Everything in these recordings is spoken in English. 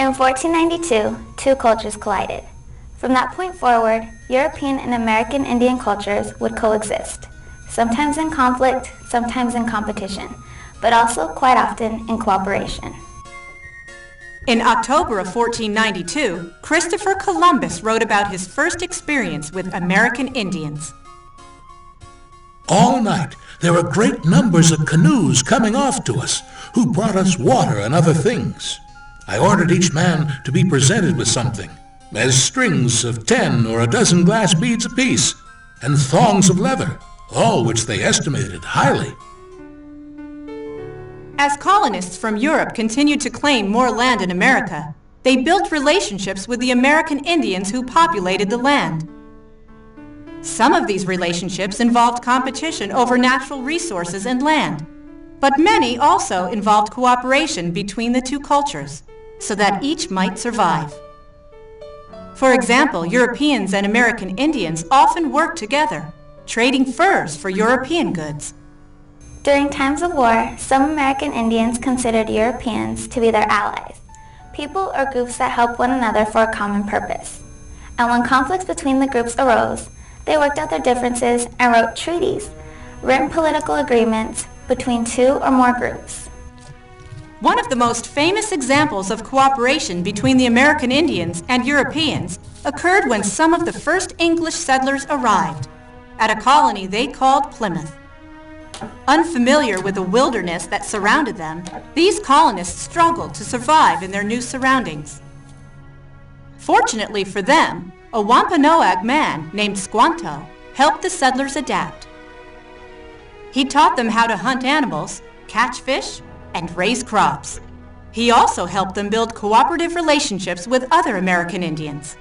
In 1492, two cultures collided. From that point forward, European and American Indian cultures would coexist, sometimes in conflict, sometimes in competition, but also quite often in cooperation. In October of 1492, Christopher Columbus wrote about his first experience with American Indians. All night there were great numbers of canoes coming off to us, who brought us water and other things. I ordered each man to be presented with something, as strings of 10 or a dozen glass beads apiece, and thongs of leather, all which they estimated highly. As colonists from Europe continued to claim more land in America, they built relationships with the American Indians who populated the land. Some of these relationships involved competition over natural resources and land, but many also involved cooperation between the two cultures, so that each might survive. For example, Europeans and American Indians often worked together, trading furs for European goods. During times of war, some American Indians considered Europeans to be their allies, people or groups that help one another for a common purpose. And when conflicts between the groups arose, they worked out their differences and wrote treaties, written political agreements between two or more groups. One of the most famous examples of cooperation between the American Indians and Europeans occurred when some of the first English settlers arrived at a colony they called Plymouth. Unfamiliar with the wilderness that surrounded them, these colonists struggled to survive in their new surroundings. Fortunately for them, a Wampanoag man named Squanto helped the settlers adapt. He taught them how to hunt animals, catch fish, and raise crops. He also helped them build cooperative relationships with other American Indians.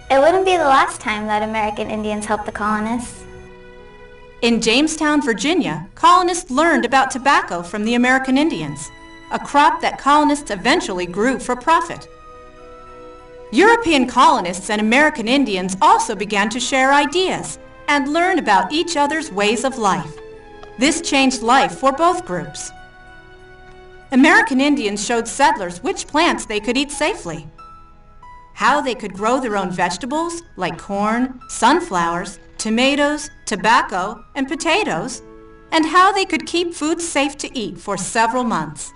It wouldn't be the last time that American Indians helped the colonists. In Jamestown, Virginia, colonists learned about tobacco from the American Indians, a crop that colonists eventually grew for profit. European colonists and American Indians also began to share ideas and learn about each other's ways of life. This changed life for both groups. American Indians showed settlers which plants they could eat safely, how they could grow their own vegetables like corn, sunflowers, tomatoes, tobacco, and potatoes, and how they could keep food safe to eat for several months.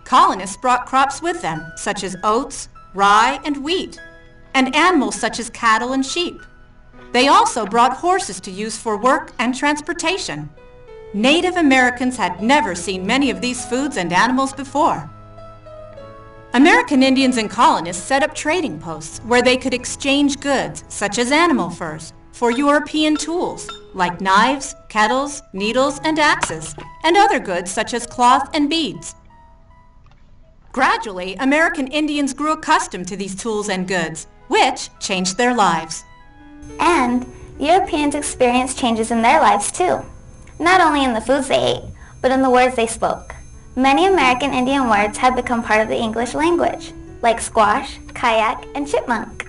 Colonists brought crops with them, such as oats, rye, and wheat, and animals such as cattle and sheep. They also brought horses to use for work and transportation. Native Americans had never seen many of these foods and animals before. American Indians and colonists set up trading posts where they could exchange goods, such as animal furs, for European tools, like knives, kettles, needles, and axes, and other goods such as cloth and beads. Gradually, American Indians grew accustomed to these tools and goods, which changed their lives. And Europeans experienced changes in their lives too, not only in the foods they ate, but in the words they spoke. Many American Indian words had become part of the English language, like squash, kayak, and chipmunk.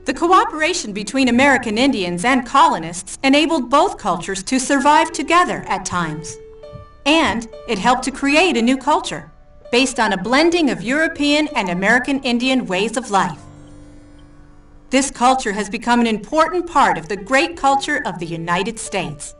The cooperation between American Indians and colonists enabled both cultures to survive together at times. And it helped to create a new culture, based on a blending of European and American Indian ways of life. This culture has become an important part of the great culture of the United States.